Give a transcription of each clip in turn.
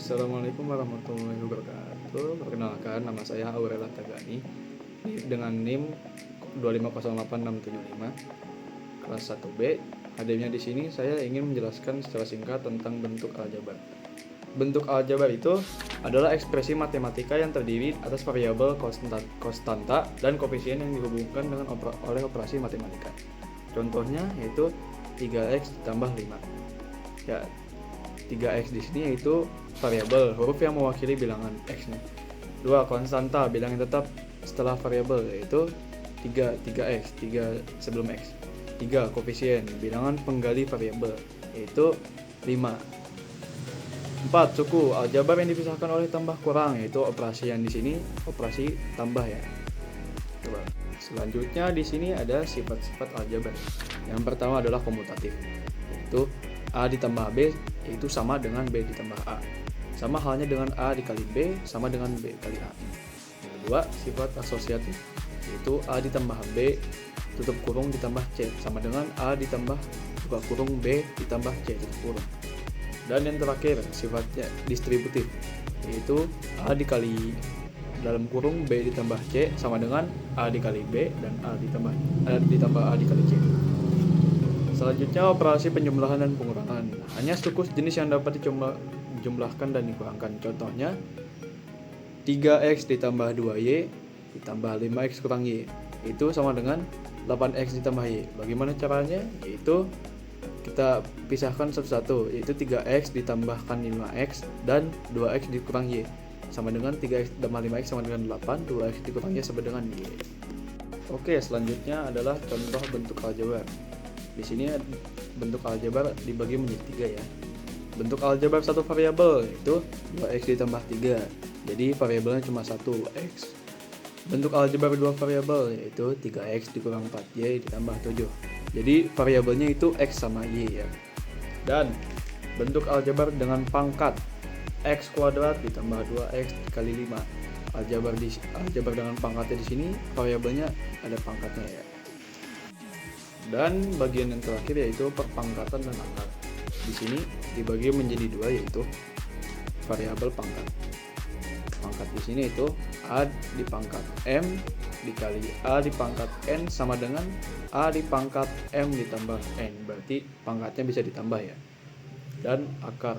Assalamualaikum warahmatullahi wabarakatuh. Perkenalkan, nama saya Aurela Tagani dengan NIM 2508675 kelas 1B. Hadirnya di sini saya ingin menjelaskan secara singkat tentang bentuk aljabar. Bentuk aljabar itu adalah ekspresi matematika yang terdiri atas variabel konstanta dan koefisien yang dihubungkan dengan oleh operasi matematika. Contohnya yaitu 3x ditambah 5. Ya, 3x di sini yaitu variabel, huruf yang mewakili bilangan x nih. 2. Konstanta, bilangan tetap setelah variabel yaitu 3x, 3 sebelum x. 3. Koefisien, bilangan penggali variabel yaitu 5. 4. Suku, aljabar yang dipisahkan oleh tambah kurang yaitu operasi yang di sini operasi tambah ya. Coba. Selanjutnya di sini ada sifat-sifat aljabar. Yang pertama adalah komutatif, yaitu A ditambah B yaitu sama dengan B ditambah A. Sama halnya dengan A dikali B sama dengan B kali A. Yang kedua, sifat asosiatif, yaitu A ditambah B tutup kurung ditambah C sama dengan A ditambah buka kurung B ditambah C tutup kurung. Dan yang terakhir, sifatnya distributif, yaitu A dikali dalam kurung B ditambah C sama dengan A dikali B dan A ditambah A dikali C. Selanjutnya, operasi penjumlahan dan pengurangan. Hanya suku jenis yang dapat dijumlahkan dan dikurangkan. Contohnya 3x ditambah 2y ditambah 5x kurang y itu sama dengan 8x ditambah y. Bagaimana caranya? Yaitu kita pisahkan satu-satu, yaitu 3x ditambahkan 5x dan 2x dikurang y sama dengan 3x tambah 5x sama dengan 8, 2x dikurang y sama dengan y. Oke, selanjutnya adalah contoh bentuk aljabar. Di sini bentuk aljabar dibagi menjadi 3 ya. Bentuk aljabar satu variabel yaitu 2x ditambah 3. Jadi variabelnya cuma 1 x. Bentuk aljabar 2 variabel yaitu 3x dikurang 4y ditambah 7. Jadi variabelnya itu x sama y ya. Dan bentuk aljabar dengan pangkat x kuadrat ditambah 2x dikali 5. Aljabar dengan pangkatnya di sini variabelnya ada pangkatnya ya. Dan bagian yang terakhir yaitu perpangkatan dan akar. Di sini dibagi menjadi 2 yaitu variabel pangkat. Pangkat di sini itu A di pangkat M dikali A di pangkat N sama dengan A di pangkat M ditambah N. Berarti pangkatnya bisa ditambah ya. Dan akar.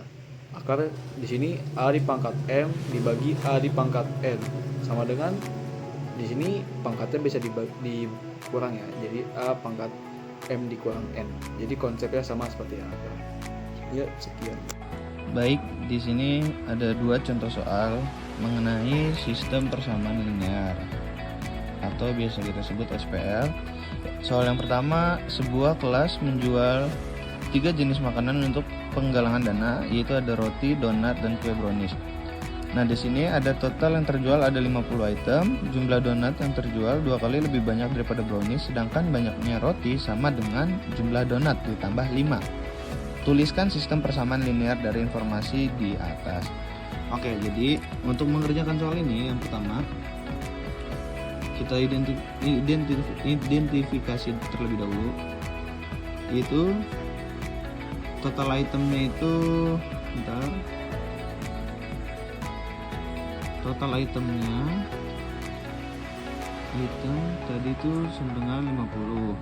Akar di sini A di pangkat M dibagi A di pangkat N sama dengan di sini pangkatnya bisa dikurang ya. Jadi A pangkat M dikurang N. Jadi konsepnya sama seperti yang ada. Ya, sekian. Baik, di sini ada 2 contoh soal mengenai sistem persamaan linear atau biasa kita sebut SPL. Soal yang pertama, sebuah kelas menjual 3 jenis makanan untuk penggalangan dana, yaitu ada roti, donat, dan kue brownies. Nah, di sini ada total yang terjual ada 50 item, jumlah donat yang terjual 2 kali lebih banyak daripada brownies, sedangkan banyaknya roti sama dengan jumlah donat ditambah 5. Tuliskan sistem persamaan linear dari informasi di atas. Oke, jadi untuk mengerjakan soal ini yang pertama kita identifikasi terlebih dahulu, yaitu total itemnya itu total itemnya tadi itu sama dengan 50.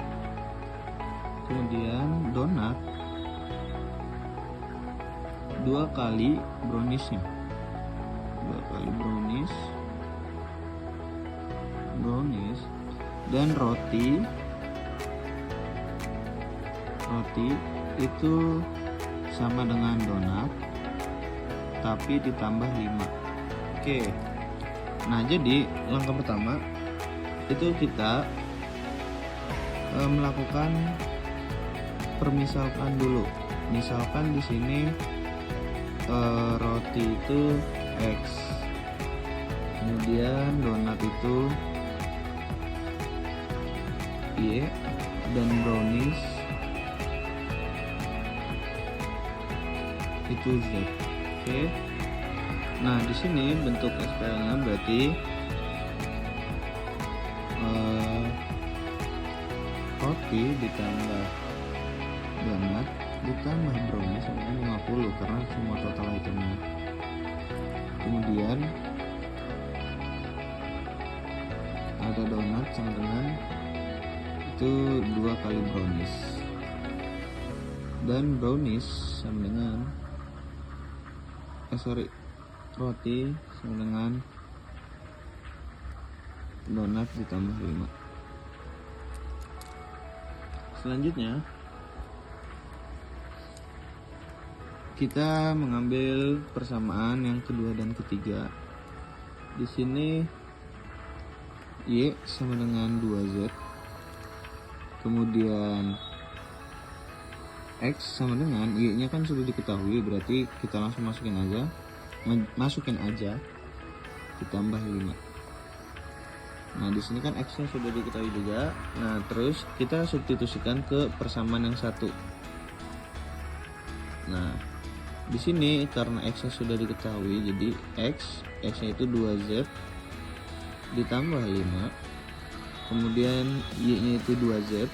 Kemudian donat 2 kali browniesnya, 2 kali brownies, dan roti itu sama dengan donat tapi ditambah 5. Oke. Nah, jadi langkah pertama itu kita melakukan permisalkan dulu. Misalkan di sini roti itu X, kemudian donat itu Y, dan brownies itu Z. Oke. Nah, di sini bentuk SPL-nya berarti roti ditambah donat ditambah brownies sama 50 karena semua total itemnya. Kemudian ada donat sama dengan itu 2 kali brownies, dan brownies sama dengan roti sama dengan donat ditambah 5. Selanjutnya kita mengambil persamaan yang kedua dan ketiga. Di sini Y sama dengan 2Z, kemudian X sama dengan Y nya kan sudah diketahui, berarti kita langsung masukin aja ditambah 5. Nah, di sini kan X nya sudah diketahui juga. Nah, terus kita substitusikan ke persamaan yang satu. Nah, di sini karena X nya sudah diketahui, jadi X nya itu 2Z ditambah 5, kemudian Y nya itu 2Z,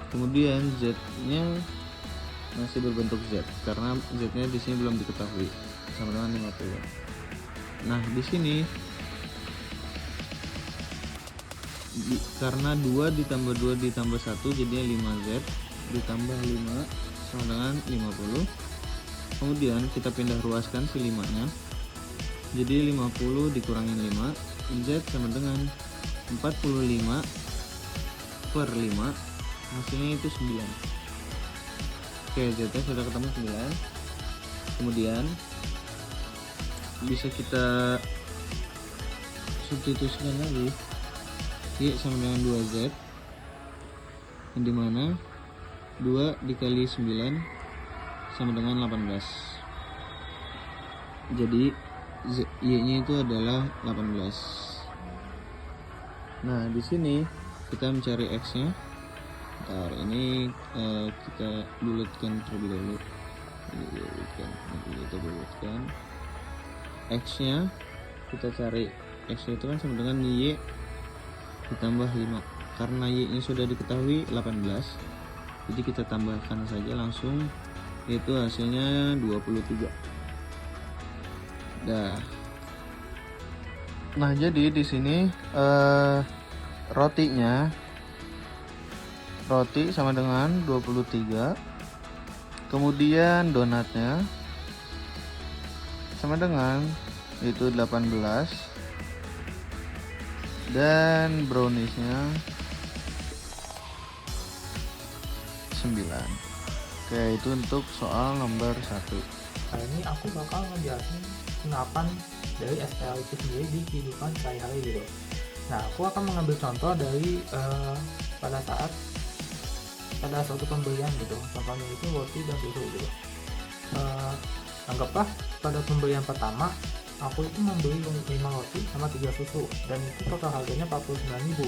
kemudian Z nya masih berbentuk Z karena Z nya di sini belum diketahui, sama dengan 50. Nah, di sini karena 2 ditambah 2 ditambah 1 jadinya 5Z ditambah 5 sama dengan 50. Kemudian kita pindah ruaskan si 5 nya, jadi 50 dikurangin 5, Z sama dengan 45 per 5, hasilnya itu 9. Oke, Z nya sudah ketemu 9. Kemudian bisa kita substitusikan lagi, Y sama dengan 2Z, yang dimana 2 dikali 9 sama dengan 18, jadi Y nya itu adalah 18. Nah, di sini kita mencari X nya. Ntar ini kita bulatkan terlebih dahulu. Kita bulatkan X nya, kita cari X nya itu kan sama dengan Y ditambah 5. Karena Y nya sudah diketahui 18, jadi kita tambahkan saja langsung, itu hasilnya 23. Nah, jadi di sini roti sama dengan 23, kemudian donatnya sama dengan itu 18, dan browniesnya 9. Oke, itu untuk soal nomor 1. Nah, ini aku bakal ngejelasin senapan dari SPL itu sendiri di kehidupan sehari-hari gitu. Nah, aku akan mengambil contoh dari pada suatu pembelian gitu. Contohnya itu roti dan susu gitu. Anggaplah pada pembelian pertama aku itu membeli 5 roti sama 3 susu, dan itu total harganya 49.000.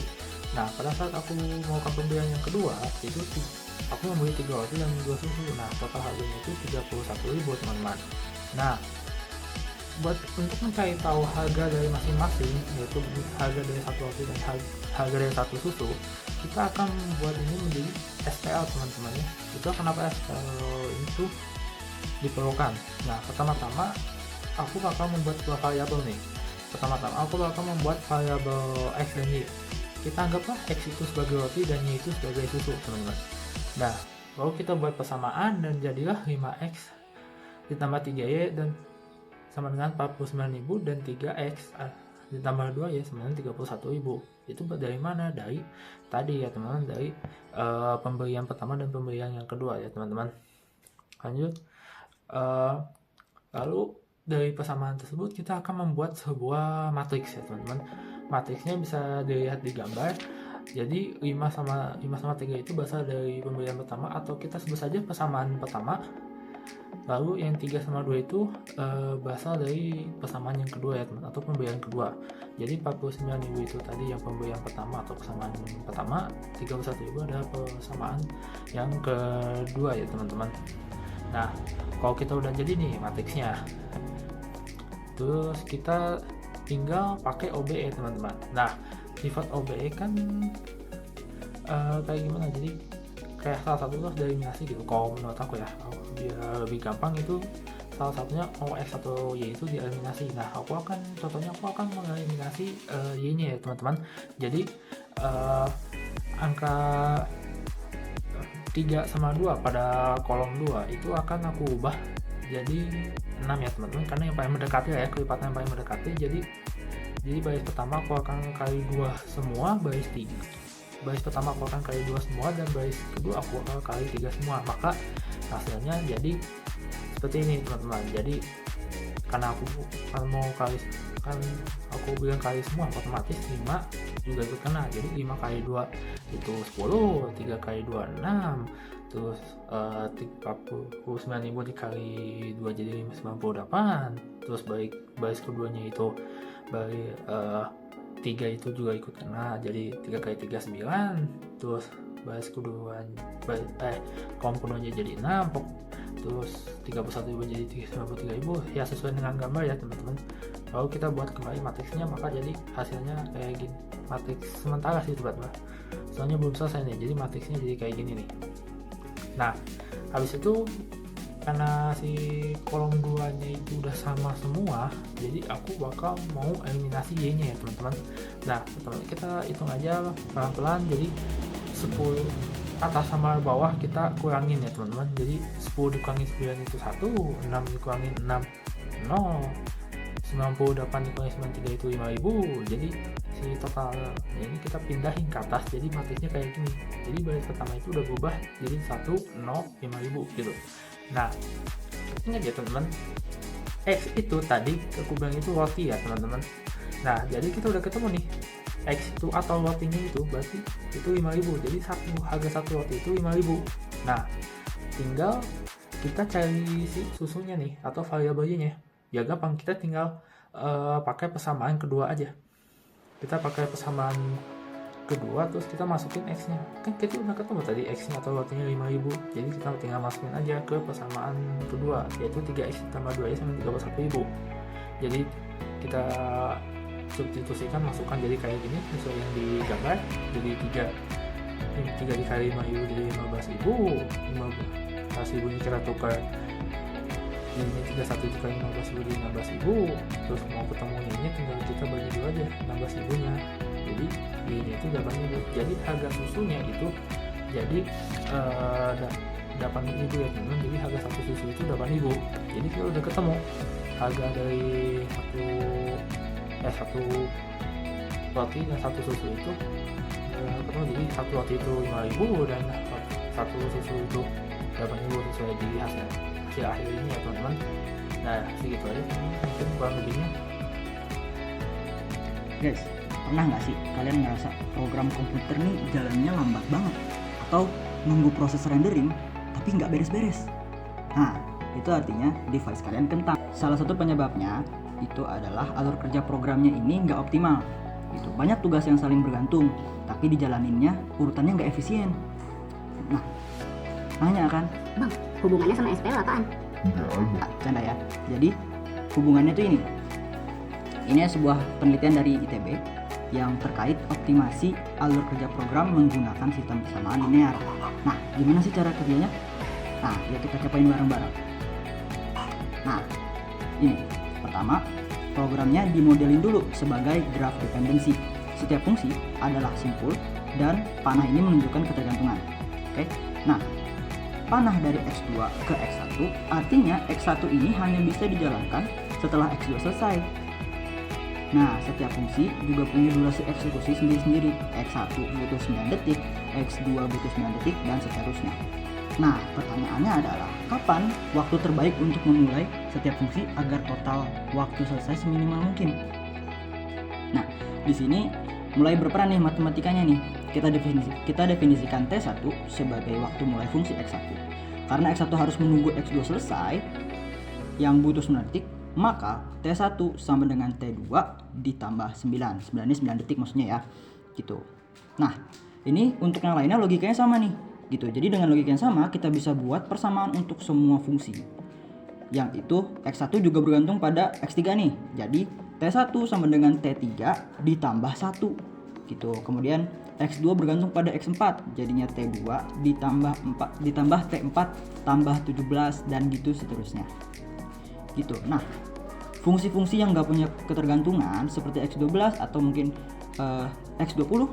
Nah, pada saat aku melakukan pembelian yang kedua, itu aku membeli 3 roti dan 2 susu. Nah, total harganya itu 31.000 teman-teman. Nah, untuk mencari tahu harga dari masing-masing, yaitu harga dari satu roti dan harga dari satu susu, kita akan membuat ini menjadi SPL teman-teman ya. Itu kenapa SPL itu diperlukan. Nah, pertama-tama aku bakal membuat dua variabel nih. Pertama-tama aku bakal membuat variabel X dan Y. Kita anggaplah X itu sebagai roti dan Y itu sebagai susu teman-teman. Nah, lalu kita buat persamaan dan jadilah 5X ditambah 3Y dan sama dengan 49.000, dan 3X ditambah 2Y sama dengan 31.000. Itu dari mana? Dari tadi ya teman-teman, dari pembelian pertama dan pembelian yang kedua ya teman-teman. Lanjut, lalu dari persamaan tersebut kita akan membuat sebuah matriks ya teman-teman. Matriksnya bisa dilihat di gambar. Jadi 5 sama 3 itu berasal dari pembelian pertama, atau kita sebut saja persamaan pertama. Lalu yang 3 sama 2 itu berasal dari persamaan yang kedua ya teman, atau pembelian kedua. Jadi 49.000 itu tadi yang pembelian pertama atau persamaan pertama, 31.000 adalah persamaan yang kedua ya teman-teman. Nah, kalau kita udah jadi nih matriksnya, terus kita tinggal pakai OBE teman-teman. Nah, sifat OBE kan kayak gimana? Jadi kayak salah satu dari eliminasi gitu. Kalau menurut aku ya, biar lebih gampang itu salah satunya X atau Y itu dieliminasi. Nah, contohnya aku akan mengeliminasi Y-nya ya teman-teman. Jadi angka 3 sama 2 pada kolom 2 itu akan aku ubah jadi 6 ya teman-teman, karena yang paling mendekati ya, kelipatan yang paling mendekati. Jadi baris pertama aku akan kali 2 semua, baris pertama aku akan kali 2 semua, dan baris kedua aku akan kali 3 semua. Maka hasilnya jadi seperti ini teman-teman. Jadi karena aku bilang kali semua, otomatis 5 juga ikut kena. Jadi 5 kali 2 itu 10, 3 kali 2 6, terus 39.000 dikali 2 jadi 98. Terus baris keduanya itu baris 3 itu juga ikut kena, jadi 3 kali 3 9. Terus baris kedua kolom keduanya jadi 6, terus 31.000 jadi 93.000 ya, sesuai dengan gambar ya teman-teman. Lalu kita buat kembali matriksnya, maka jadi hasilnya kayak gini. Matriks sementara sih teman-teman, soalnya belum selesai nih, jadi matriksnya jadi kayak gini nih. Nah, habis itu karena si kolom 2 nya itu udah sama semua, jadi aku bakal mau eliminasi Y nya ya teman-teman. Nah, kita hitung aja pelan-pelan. Jadi 10 atas sama bawah kita kurangin ya teman-teman. Jadi 10 dikurangi 9 itu 1, 6 dikurangi 6 0, 98 dikurangi 93 itu 5.000. Jadi si totalnya ini kita pindahin ke atas, jadi matriksnya kayak gini. Jadi baris pertama itu udah berubah jadi 1 0 5.000 gitu. Nah, ingat ya teman-teman, X itu tadi aku bilang itu roti ya teman-teman. Nah, jadi kita udah ketemu nih X itu atau rotinya itu berarti itu 5.000. Jadi harga satu roti itu 5.000. Nah, tinggal kita cari si susunya nih atau variabelnya. Ya gampang, kita tinggal pakai persamaan kedua aja. Kita pakai persamaan kedua, terus kita masukin X-nya. Kan kita udah ketemu tadi X-nya atau rotinya 5.000. Jadi kita tinggal masukin aja ke persamaan kedua, yaitu 3X tambah 2Y sama 31.000. Jadi kita substitusikan, masukkan jadi kayak gini sesuai yang digambar. Jadi 3 dikali 5.000 jadi 15.000. 15.000 ini kita tukar, ini 31 dikali 15.000 jadi 16.000. Terus mau ketemu ini tinggal kita bagi dua aja 16.000 nya. Jadi ini itu 8.000. Jadi harga susunya itu jadi 8.000 ya teman-teman. Jadi harga satu susu itu 8.000. Jadi kita udah ketemu harga dari satu roti dan satu susu itu ketemu. Jadi satu roti itu 5.000 dan satu susu itu 8.000 sesuai di hasil akhir ini ya teman-teman. Nah, segitu aja mungkin kurang lebihnya. Guys, pernah nggak sih kalian ngerasa program komputer nih jalannya lambat banget, atau nunggu proses rendering tapi nggak beres-beres? Nah, itu artinya device kalian kentang. Salah satu penyebabnya itu adalah alur kerja programnya ini nggak optimal. Itu banyak tugas yang saling bergantung, tapi dijalaninnya urutannya nggak efisien. Nah, nanya kan, Bang, hubungannya sama SPL apaan? Canda ya. Jadi hubungannya tuh ini. Ini sebuah penelitian dari ITB yang terkait optimasi alur kerja program menggunakan sistem persamaan linear. Nah, gimana sih cara kerjanya? Nah, yuk kita cobain bareng-bareng. Nah, ini pertama, programnya dimodelin dulu sebagai graph dependency. Setiap fungsi adalah simpul dan panah ini menunjukkan ketergantungan. Oke. Nah, panah dari X2 ke X1 artinya X1 ini hanya bisa dijalankan setelah X2 selesai. Nah, setiap fungsi juga punya durasi eksekusi sendiri-sendiri. X1 butuh 9 detik, X2 butuh 9 detik, dan seterusnya. Nah, pertanyaannya adalah kapan waktu terbaik untuk memulai setiap fungsi agar total waktu selesai seminimal mungkin? Nah, di sini mulai berperan nih matematikanya nih. Kita definisikan T1 sebagai waktu mulai fungsi X1. Karena X1 harus menunggu X2 selesai yang butuh 9 detik, maka T1 sama dengan T2 ditambah 9. 9 ini 9 detik maksudnya ya. Gitu. Nah, ini untuk yang lainnya logikanya sama nih. Gitu. Jadi dengan logika yang sama kita bisa buat persamaan untuk semua fungsi. Yang itu X1 juga bergantung pada X3 nih. Jadi T1 sama dengan T3 ditambah 1. Gitu. Kemudian X2 bergantung pada X4. Jadinya T2 ditambah T4 tambah 17 dan gitu seterusnya. gitu. Nah, fungsi-fungsi yang nggak punya ketergantungan seperti X12 atau mungkin X20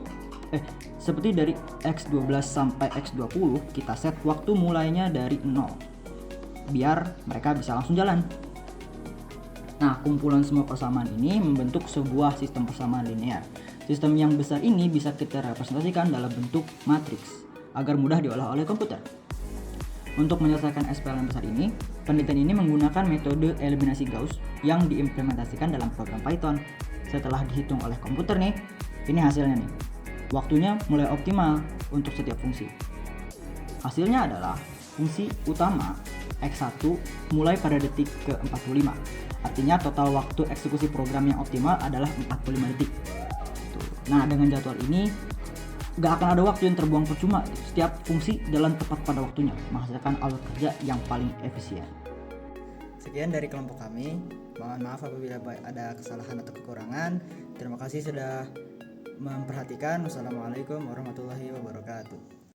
seperti dari X12 sampai X20 kita set waktu mulainya dari 0 biar mereka bisa langsung jalan. Nah, kumpulan semua persamaan ini membentuk sebuah sistem persamaan linear. Sistem yang besar ini bisa kita representasikan dalam bentuk matriks agar mudah diolah oleh komputer. Untuk menyelesaikan SPL yang besar ini, penelitian ini menggunakan metode eliminasi Gauss yang diimplementasikan dalam program Python. Setelah dihitung oleh komputer nih, ini hasilnya nih. Waktunya mulai optimal untuk setiap fungsi. Hasilnya adalah fungsi utama X1 mulai pada detik ke-45. Artinya total waktu eksekusi program yang optimal adalah 45 detik. Nah, dengan jadwal ini gak akan ada waktu yang terbuang percuma. Setiap fungsi jalan tepat pada waktunya, menghasilkan alur kerja yang paling efisien. Sekian dari kelompok kami. Mohon maaf apabila ada kesalahan atau kekurangan. Terima kasih sudah memperhatikan. Wassalamualaikum warahmatullahi wabarakatuh.